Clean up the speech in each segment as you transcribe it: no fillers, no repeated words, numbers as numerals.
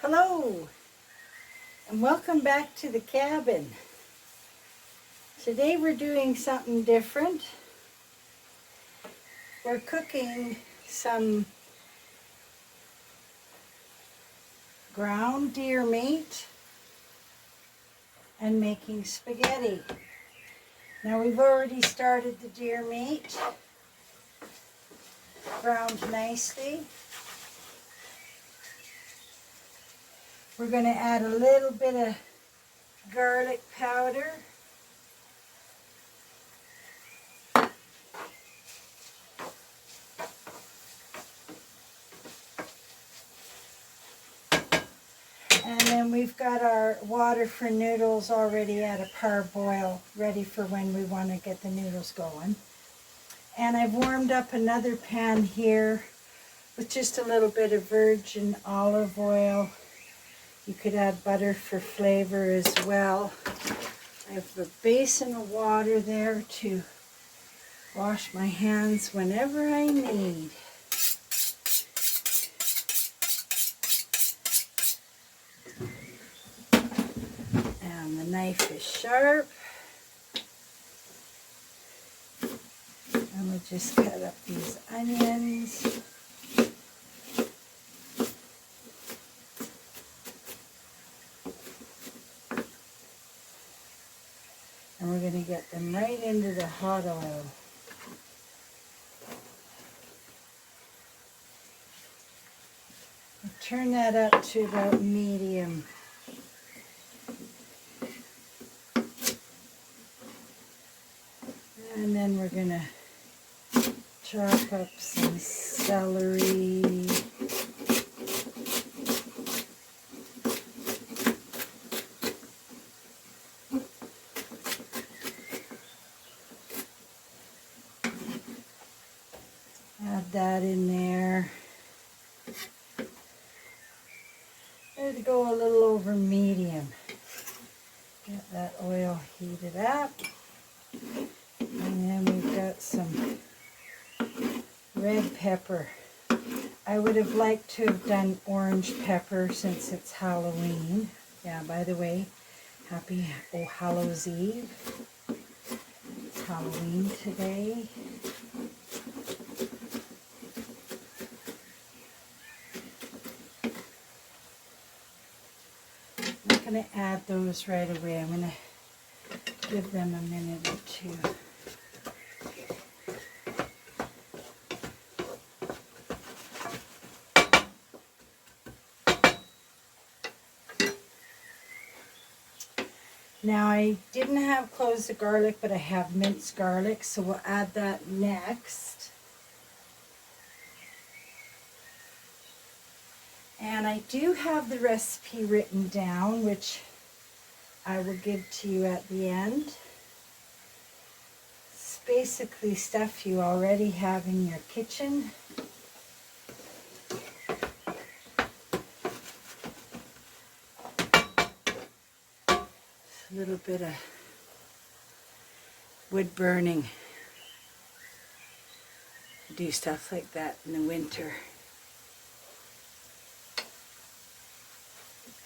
Hello, and welcome back to the cabin. Today we're doing something different. We're cooking some ground deer meat and making spaghetti. Now we've already started the deer meat, browned nicely. We're going to add a little bit of garlic powder. And then we've got our water for noodles already at a parboil, ready for when we want to get the noodles going. And I've warmed up another pan here with just a little bit of virgin olive oil. You could add butter for flavor as well. I have a basin of water there to wash my hands whenever I need. And the knife is sharp. And we'll just cut up these onions. And we're going to get them right into the hot oil. I'll turn that up to about medium. And then we're going to chop up some celery. Add that in there. It'll go a little over medium. Get that oil heated up. And then we've got some red pepper. I would have liked to have done orange pepper since it's Halloween. Yeah, by the way, happy Oh Hallows Eve. It's Halloween today. I'm not going to add those right away. I'm going to give them a minute or two. Now I didn't have cloves of garlic, but I have minced garlic, so we'll add that next. And I do have the recipe written down, which I will give to you at the end. It's basically stuff you already have in your kitchen. A little bit of wood burning. I do stuff like that in the winter.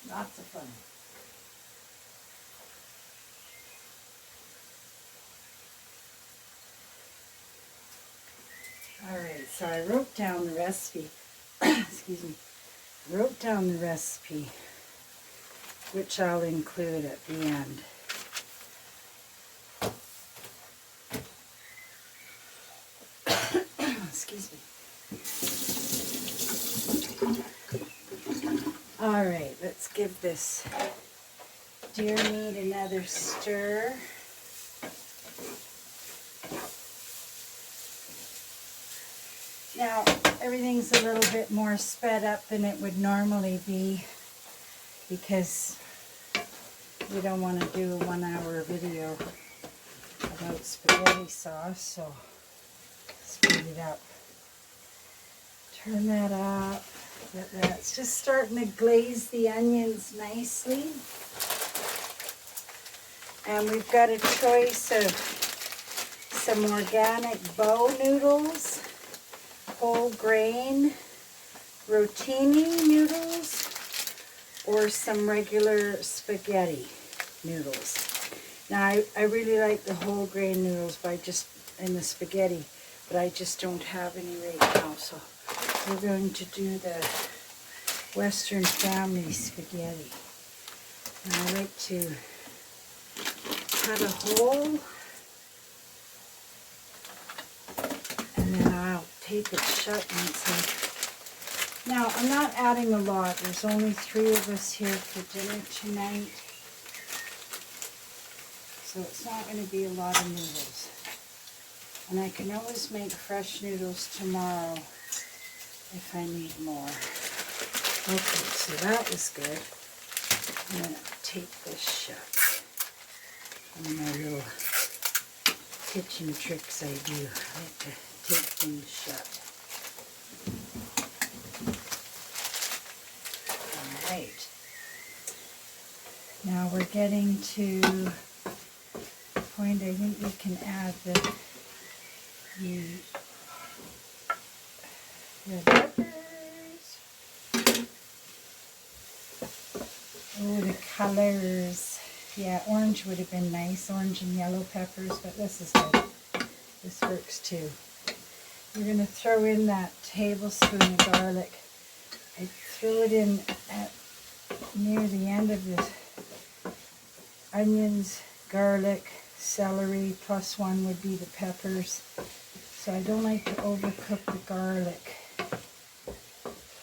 Lots of fun. Alright, so I wrote down the recipe. Excuse me. I wrote down the recipe, which I'll include at the end. Excuse me. Alright, let's give this deer meat another stir. Now, everything's a little bit more sped up than it would normally be because we don't want to do a 1-hour video about spaghetti sauce, so speed it up. Turn that up. That's just starting to glaze the onions nicely. And we've got a choice of some organic bow noodles, whole grain rotini noodles, or some regular spaghetti noodles. Now, I really like the whole grain noodles in the spaghetti, but I just don't have any right now, so we're going to do the Western family spaghetti. And I like to cut a hole, and then I'll tape it shut inside. Now, I'm not adding a lot. There's only 3 of us here for dinner tonight, so it's not going to be a lot of noodles. And I can always make fresh noodles tomorrow if I need more. Okay, so that was good. I'm going to tape this shut. One of my little kitchen tricks I do. I like to tape things shut. Alright. Now we're getting to the point I think we can add the red peppers. Oh, the colors. Yeah, orange would have been nice, orange and yellow peppers, but this is good. This works too. We're going to throw in that tablespoon of garlic. I threw it in near the end of the onions, garlic, celery, plus 1 would be the peppers. So I don't like to overcook the garlic.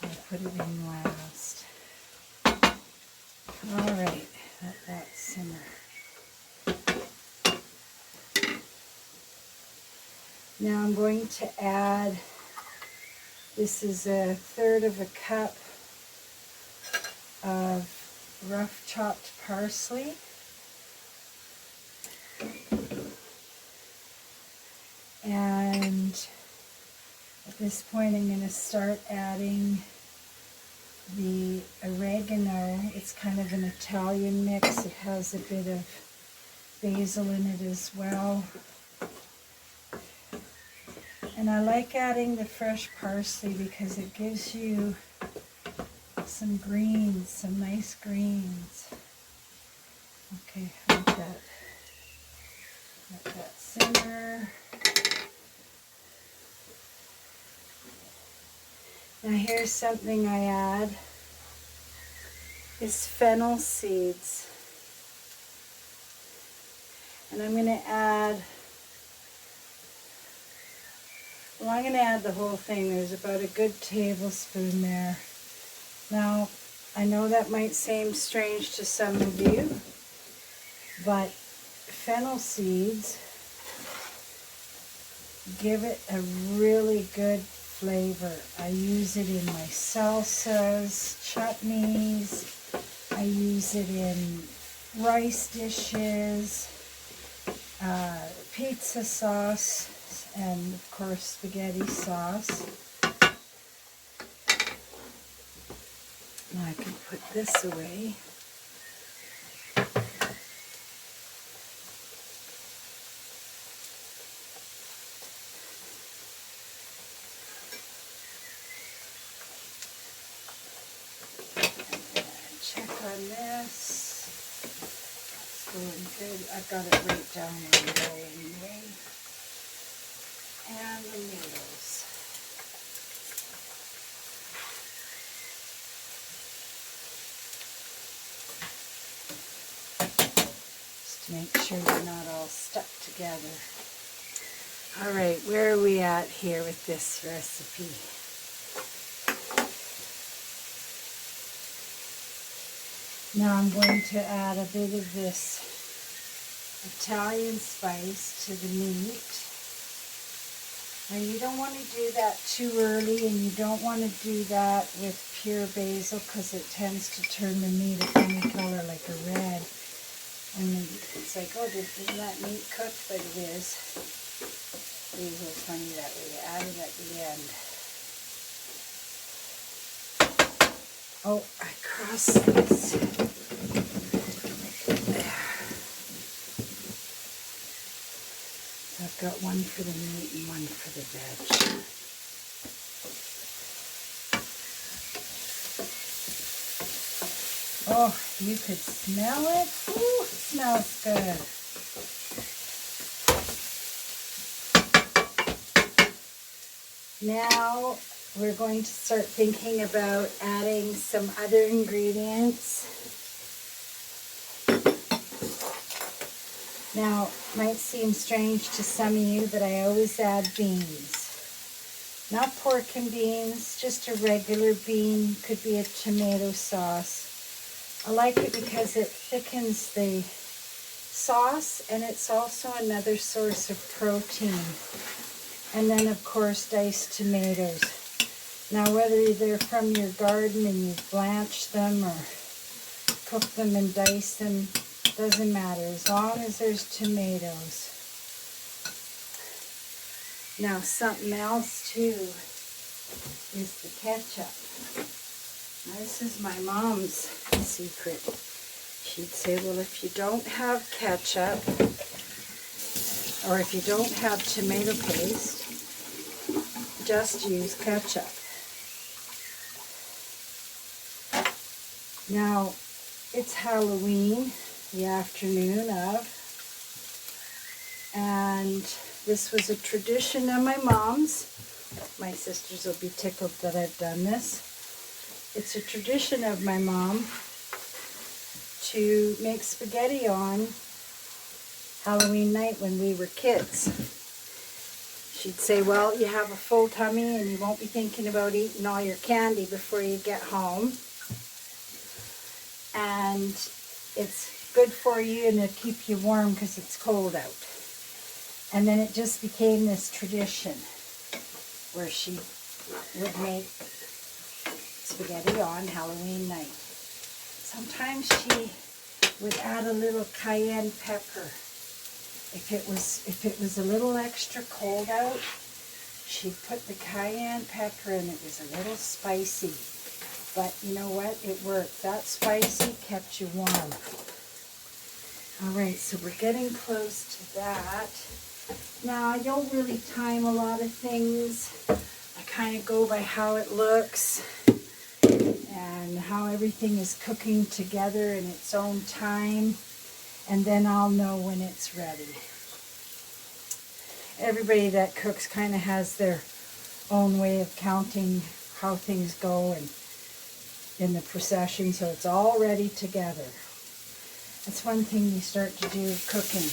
I'll put it in last. Alright, let that simmer. Now I'm going to add, this is 1/3 of a cup of rough chopped parsley. And at this point I'm going to start adding the oregano. It's kind of an Italian mix. It has a bit of basil in it as well. And I like adding the fresh parsley because it gives you some greens, some nice greens. Okay, let that simmer. Now here's something I add, is fennel seeds. And I'm going to add, well, I'm going to add the whole thing. There's about a good tablespoon there. Now, I know that might seem strange to some of you, but fennel seeds give it a really good flavor. I use it in my salsas, chutneys. I use it in rice dishes, pizza sauce, and of course spaghetti sauce. Now I can put this away. Check on this. It's going good. I've got it right down where we go anyway. And the noodles. Just to make sure they're not all stuck together. Alright, where are we at here with this recipe? Now I'm going to add a bit of this Italian spice to the meat. Now you don't want to do that too early, and you don't want to do that with pure basil because it tends to turn the meat a funny color, like a red. And it's like, oh, isn't that meat cooked? But it is. Basil's funny that way. You add it at the end. Oh, I crossed this. There. So I've got one for the meat and one for the veg. Oh, you could smell it. Ooh, it smells good. Now we're going to start thinking about adding some other ingredients. Now, it might seem strange to some of you, but I always add beans. Not pork and beans, just a regular bean. Could be a tomato sauce. I like it because it thickens the sauce, and it's also another source of protein. And then, of course, diced tomatoes. Now, whether they're from your garden and you blanch them or cook them and dice them, doesn't matter, as long as there's tomatoes. Now, something else, too, is the ketchup. Now, this is my mom's secret. She'd say, well, if you don't have ketchup, or if you don't have tomato paste, just use ketchup. Now, it's Halloween, the afternoon of, and this was a tradition of my mom's. My sisters will be tickled that I've done this. It's a tradition of my mom to make spaghetti on Halloween night when we were kids. She'd say, well, you have a full tummy and you won't be thinking about eating all your candy before you get home. And it's good for you and it'll keep you warm because it's cold out. And then it just became this tradition where she would make spaghetti on Halloween night. Sometimes she would add a little cayenne pepper. If it was a little extra cold out, she'd put the cayenne pepper and it was a little spicy. But you know what? It worked. That spicy kept you warm. Alright, so we're getting close to that. Now, I don't really time a lot of things. I kind of go by how it looks and how everything is cooking together in its own time. And then I'll know when it's ready. Everybody that cooks kind of has their own way of counting how things go and in the procession, so it's all ready together. That's one thing you start to do cooking.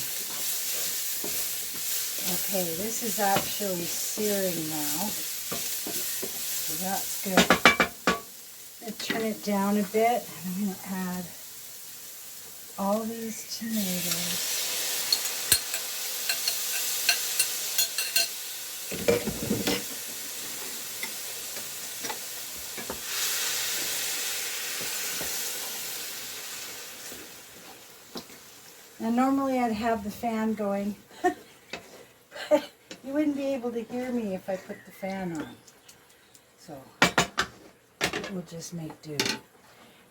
Okay, this is actually searing now, so that's good. I'm going to turn it down a bit, and I'm going to add all these tomatoes. Now normally I'd have the fan going, but you wouldn't be able to hear me if I put the fan on. So we'll just make do.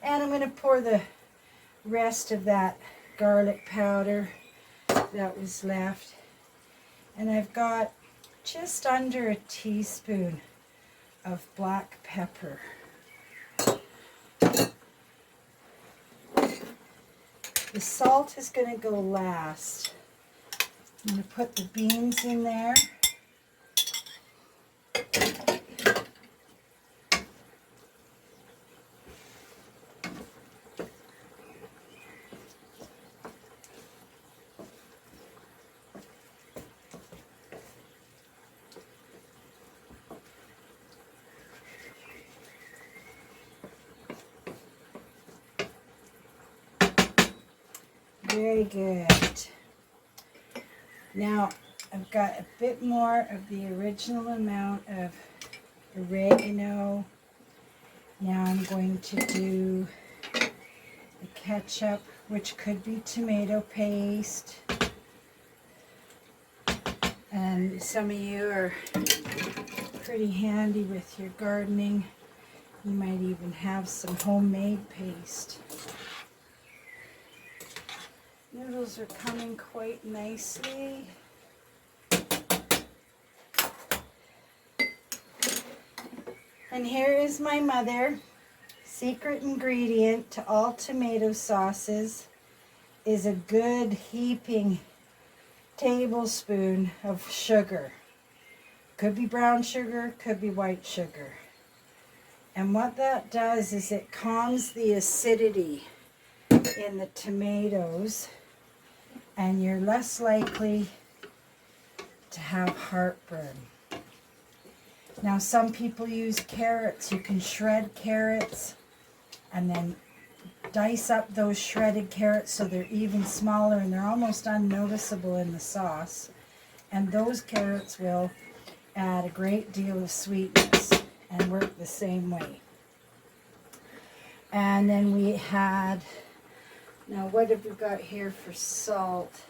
And I'm going to pour the rest of that garlic powder that was left. And I've got just under a teaspoon of black pepper. The salt is going to go last. I'm going to put the beans in there. Very good. Now, I've got a bit more of the original amount of oregano. Now I'm going to do the ketchup, which could be tomato paste. And some of you are pretty handy with your gardening. You might even have some homemade paste. Noodles are coming quite nicely. And here is my mother secret ingredient to all tomato sauces is a good heaping tablespoon of sugar. Could be brown sugar, could be white sugar. And what that does is it calms the acidity in the tomatoes, and you're less likely to have heartburn. Now, some people use carrots. You can shred carrots and then dice up those shredded carrots so they're even smaller and they're almost unnoticeable in the sauce. And those carrots will add a great deal of sweetness and work the same way. And then we had, now what have we got here for salt?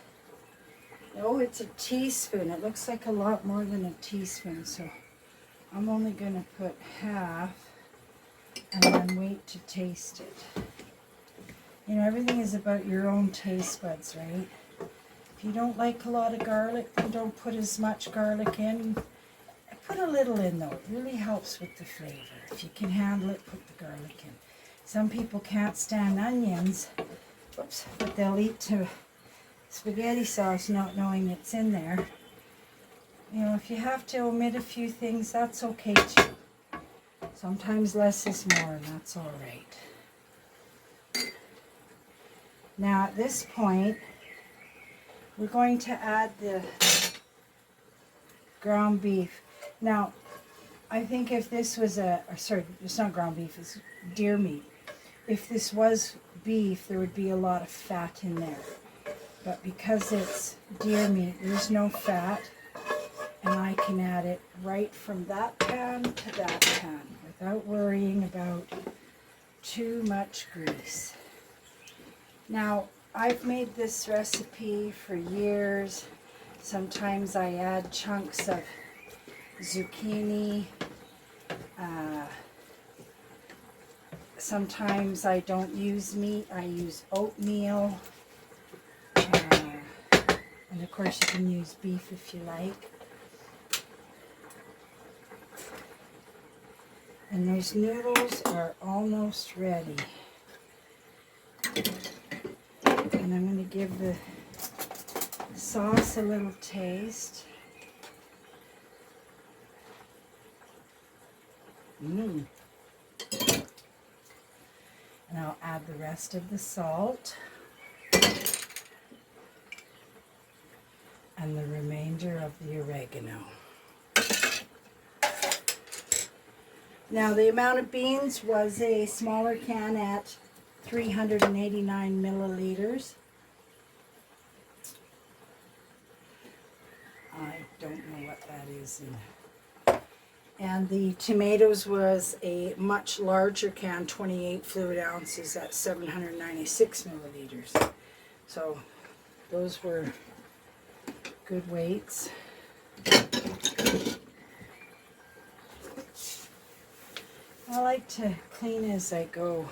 Oh, it's a teaspoon. It looks like a lot more than a teaspoon, so I'm only going to put half and then wait to taste it. You know, everything is about your own taste buds, right? If you don't like a lot of garlic, then don't put as much garlic in. Put a little in though, it really helps with the flavor. If you can handle it, put the garlic in. Some people can't stand onions, whoops, but they'll eat to spaghetti sauce not knowing it's in there. You know, if you have to omit a few things, that's okay too. Sometimes less is more, and that's all right. Now at this point, we're going to add the ground beef. Now, I think if this was sorry, it's not ground beef, it's deer meat. If this was beef, there would be a lot of fat in there. But because it's deer meat, there's no fat, and I can add it right from that pan to that pan without worrying about too much grease. Now, I've made this recipe for years. Sometimes I add chunks of zucchini. Sometimes I don't use meat, I use oatmeal. And of course you can use beef if you like. And those noodles are almost ready. And I'm going to give the sauce a little taste. And I'll add the rest of the salt and the remainder of the oregano. Now the amount of beans was a smaller can at 389 milliliters. I don't know what that is in. And the tomatoes was a much larger can, 28 fluid ounces at 796 milliliters. So those were good weights. I like to clean as I go.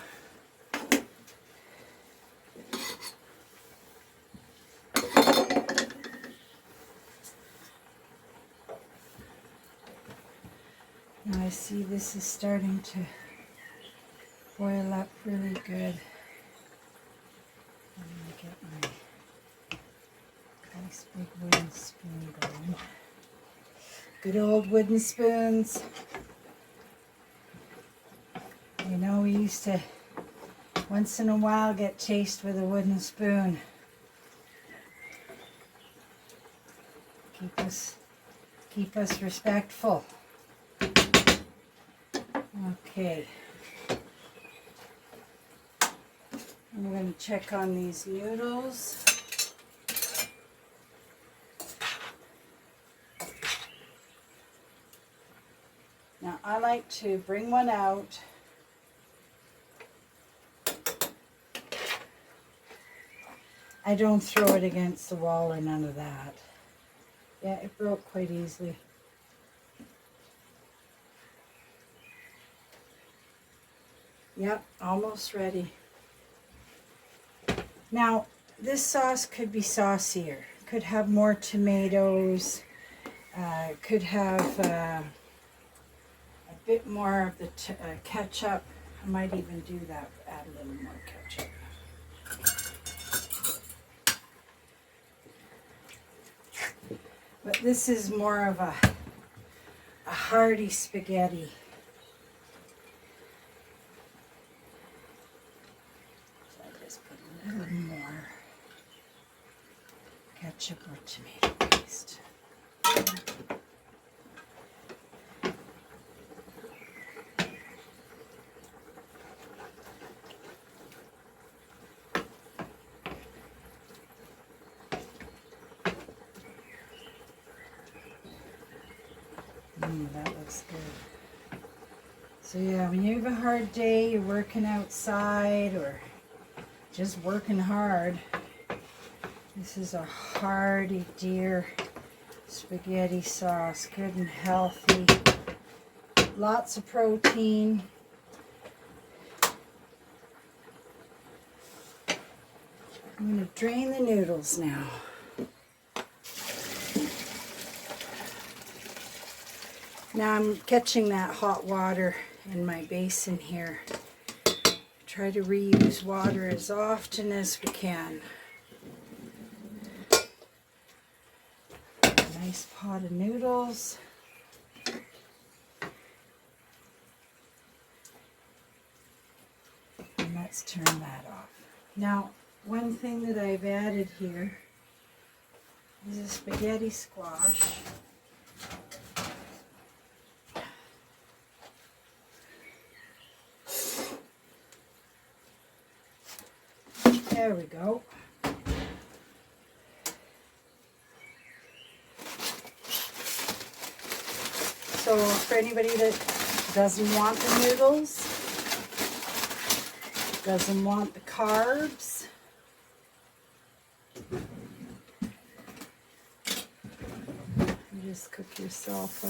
Now I see this is starting to boil up really good. I'm going to get my nice big wooden spoon going. Good old wooden spoons. You know, we used to once in a while get chased with a wooden spoon. Keep us respectful. Okay. I'm going to check on these noodles. Now I like to bring one out. I don't throw it against the wall or none of that. Yeah, it broke quite easily. Yep, almost ready. Now, this sauce could be saucier. Could have more tomatoes. Could have a bit more of the ketchup. I might even do that, add a little more ketchup. But this is more of a hearty spaghetti. So I just put a little more ketchup or tomato paste. That looks good. So yeah, when you have a hard day, you're working outside or just working hard, this is a hearty deer spaghetti sauce, good and healthy, lots of protein. I'm going to drain the noodles now. Now I'm catching that hot water in my basin here. Try to reuse water as often as we can. A nice pot of noodles. And let's turn that off. Now, one thing that I've added here is a spaghetti squash. There we go. So for anybody that doesn't want the noodles, doesn't want the carbs, you just cook yourself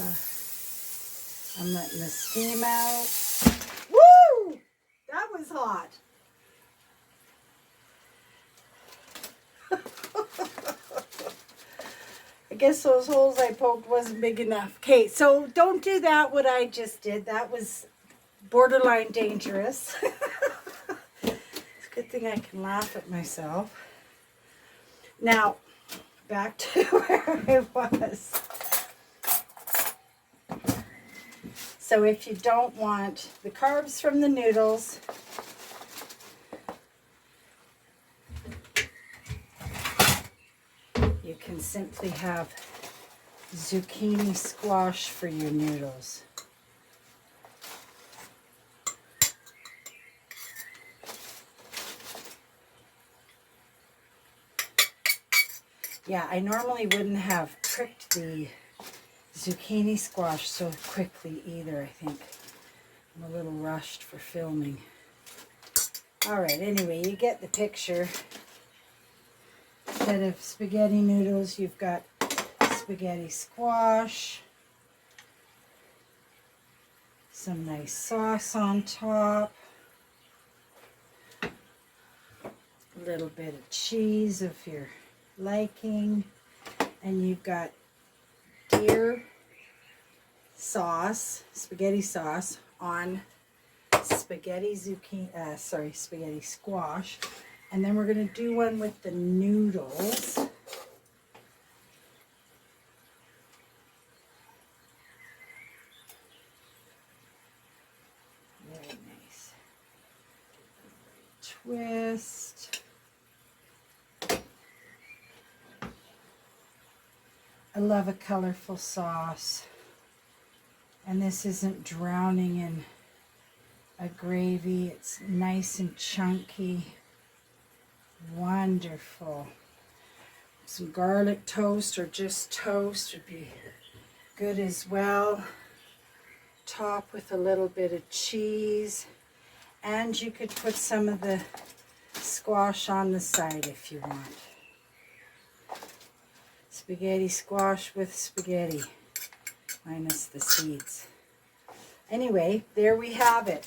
I'm letting the steam out. Woo! That was hot. I guess those holes I poked wasn't big enough. Okay, so don't do that, what I just did. That was borderline dangerous. It's a good thing I can laugh at myself. Now, back to where I was. So if you don't want the carbs from the noodles, you can simply have zucchini squash for your noodles. Yeah, I normally wouldn't have pricked the zucchini squash so quickly either, I think. I'm a little rushed for filming. Alright, anyway, you get the picture. Instead of spaghetti noodles, you've got spaghetti squash, some nice sauce on top, a little bit of cheese of your liking, and you've got deer sauce, spaghetti sauce on spaghetti spaghetti squash. And then we're going to do one with the noodles. Very nice. Twist. I love a colorful sauce. And this isn't drowning in a gravy. It's nice and chunky. Wonderful. Some garlic toast or just toast would be good as well. Top with a little bit of cheese. And you could put some of the squash on the side if you want. Spaghetti squash with spaghetti, minus the seeds. Anyway, there we have it.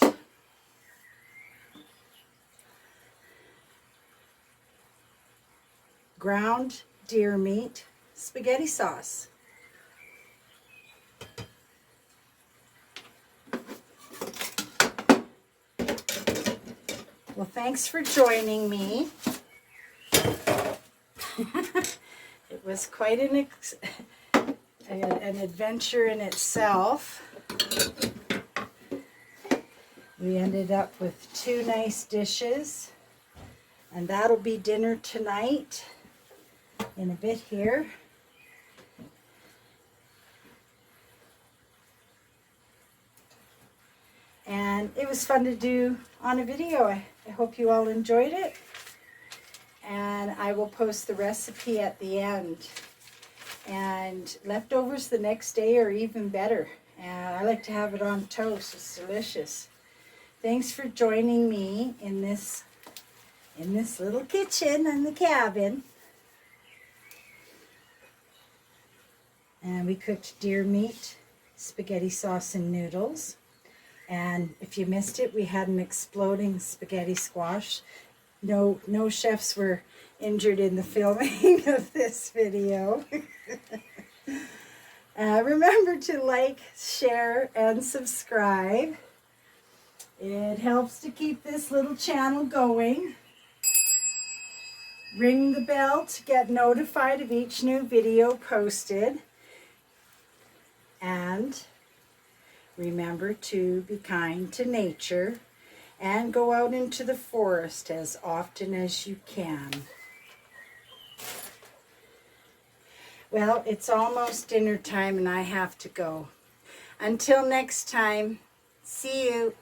Ground deer meat spaghetti sauce. Well, thanks for joining me. It was quite an adventure in itself. We ended up with 2 nice dishes, and that'll be dinner tonight in a bit here. And it was fun to do on a video. I hope you all enjoyed it. And I will post the recipe at the end. And leftovers the next day are even better. And I like to have it on toast. It's delicious. Thanks for joining me in this little kitchen in the cabin. And we cooked deer meat, spaghetti sauce, and noodles. And if you missed it, we had an exploding spaghetti squash. No chefs were injured in the filming of this video. Remember to like, share, and subscribe. It helps to keep this little channel going. Ring the bell to get notified of each new video posted. And remember to be kind to nature and go out into the forest as often as you can. Well, it's almost dinner time and I have to go. Until next time, see you.